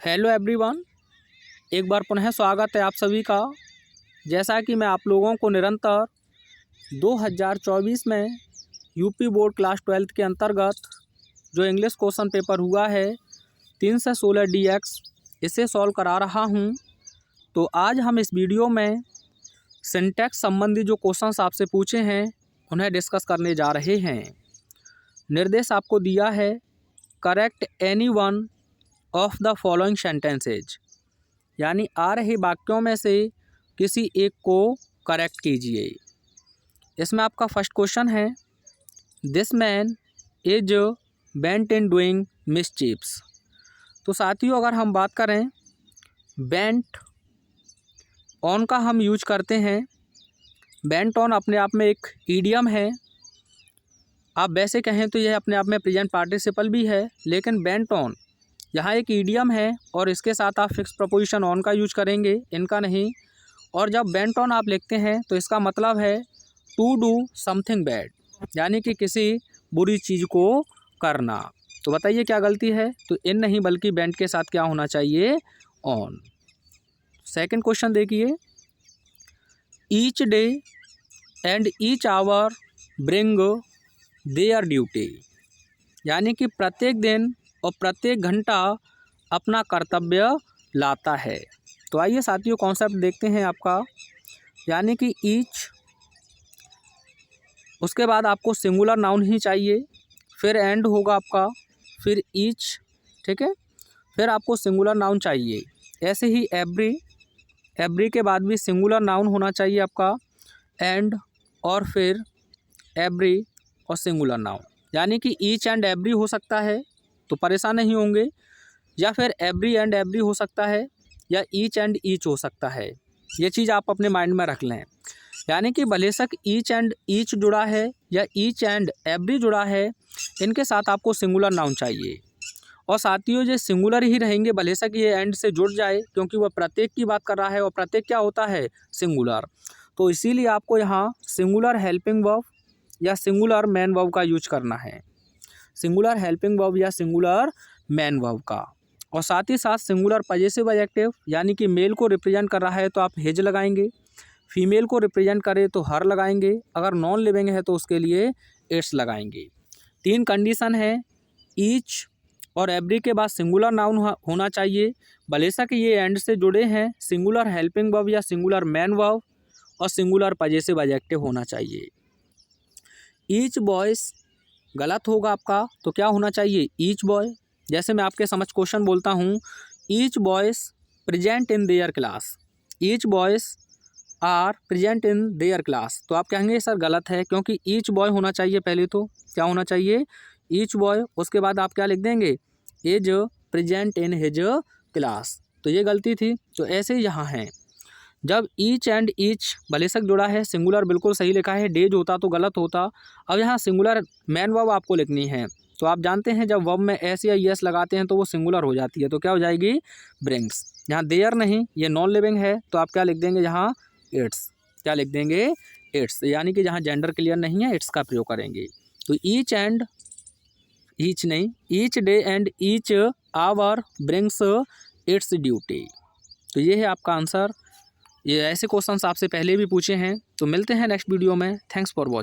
Hello everyone, एक बार पुनः स्वागत है आप सभी का। जैसा कि मैं आप लोगों को निरंतर 2024 में यूपी बोर्ड क्लास 12 के अंतर्गत जो इंग्लिश क्वेश्चन पेपर हुआ है 3 से 16 DX, इसे सॉल्व करा रहा हूं। तो आज हम इस वीडियो में सिंटैक्स संबंधी जो क्वेश्चंस आपसे पूछे हैं उन्हें डिस्कस करने जा रहे हैं। निर्देश आपको दिया है, correct any one of the following sentences, यानी आ रहे वाक्यों में से किसी एक को करेक्ट कीजिए। इसमें आपका फर्स्ट क्वेश्चन है, this man is bent in doing mischiefs. तो साथियों, अगर हम बात करें बेंट ऑन का हम यूज करते हैं। बेंट ऑन अपने आप में एक ईडियम है। आप वैसे कहें तो यह अपने आप में प्रेजेंट पार्टिसिपल भी है, लेकिन बेंट ऑन यहाँ एक ईडियम है और इसके साथ आप फिक्स प्रपोजिशन ऑन का यूज करेंगे, इनका नहीं। और जब बेंट ऑन आप लिखते हैं तो इसका मतलब है टू डू समथिंग बैड, यानी कि किसी बुरी चीज़ को करना। तो बताइए क्या गलती है? तो इन नहीं बल्कि बेंट के साथ क्या होना चाहिए? ऑन। सेकंड क्वेश्चन देखिए, each day and each hour bring their duty, यानी कि प्रत्येक दिन और प्रत्येक घंटा अपना कर्तव्य लाता है। तो आइए साथियों कॉन्सेप्ट देखते हैं आपका, यानी कि ईच, उसके बाद आपको सिंगुलर नाउन ही चाहिए, फिर एंड होगा आपका, फिर ईच, ठीक है, फिर आपको सिंगुलर नाउन चाहिए। ऐसे ही एवरी, एवरी के बाद भी सिंगुलर नाउन होना चाहिए आपका, एंड और फिर एवरी और सिंगुलर नाउन, यानी कि ईच एंड एवरी हो सकता है तो परेशान नहीं होंगे, या फिर एवरी एंड एवरी हो सकता है, या ईच एंड ईच हो सकता है। ये चीज़ आप अपने माइंड में रख लें, यानी कि भलेशक ईच एंड ईच जुड़ा है या ईच एंड एवरी जुड़ा है, इनके साथ आपको सिंगुलर नाउन चाहिए। और साथियों ये सिंगुलर ही रहेंगे, भलेशक ये एंड से जुड़ जाए, क्योंकि वह प्रत्येक की बात कर रहा है और प्रत्येक क्या होता है? सिंगुलर। तो इसीलिए आपको यहाँ सिंगुलर हेल्पिंग वर्ब या सिंगुलर मैन वर्ब का यूज करना है, सिंगुलर हेल्पिंग वर्ब या सिंगुलर मैन वर्ब का। और साथ ही साथ सिंगुलर पजेसिव एडजेक्टिव, यानी कि मेल को रिप्रेजेंट कर रहा है तो आप हिज लगाएंगे, फीमेल को रिप्रेजेंट करे तो हर लगाएंगे, अगर नॉन लिविंग है तो उसके लिए इट्स लगाएंगे। 3 कंडीशन है, ईच और एवरी के बाद सिंगुलर नाउन होना चाहिए, भलेशक ये एंड से जुड़े हैं, सिंगुलर हेल्पिंग वर्ब या सिंगुलर मैन वर्ब, और सिंगुलर पजेसिव एडजेक्टिव होना चाहिए। ईच बॉयज गलत होगा आपका, तो क्या होना चाहिए? Each boy. जैसे मैं आपके समझ क्वेश्चन बोलता हूँ, each boys present in their class, each boys are present in their class. तो आप कहेंगे सर गलत है, क्योंकि ईच बॉय होना चाहिए पहले। तो क्या होना चाहिए? ईच बॉय, उसके बाद आप क्या लिख देंगे? Is present in his class. तो ये गलती थी। तो ऐसे ही यहाँ है, जब ईच एंड ईच भलेशक जुड़ा है, सिंगुलर बिल्कुल सही लिखा है, डेज होता तो गलत होता। अब यहाँ सिंगुलर मैन वर्ब आपको लिखनी है, तो आप जानते हैं जब वर्ब में एस या यस लगाते हैं तो वो सिंगुलर हो जाती है, तो क्या हो जाएगी? ब्रिंग्स। यहाँ देयर नहीं, ये नॉन लिविंग है, तो आप क्या लिख देंगे यहाँ? इट्स। क्या लिख देंगे? इट्स, यानी कि जहाँ जेंडर क्लियर नहीं है इट्स का प्रयोग करेंगे। तो ईच एंड ईच नहीं, each day and each hour brings its duty. तो ये है आपका आंसर। ये ऐसे क्वेश्चंस आपसे पहले भी पूछे हैं। तो मिलते हैं नेक्स्ट वीडियो में। Thanks for watching.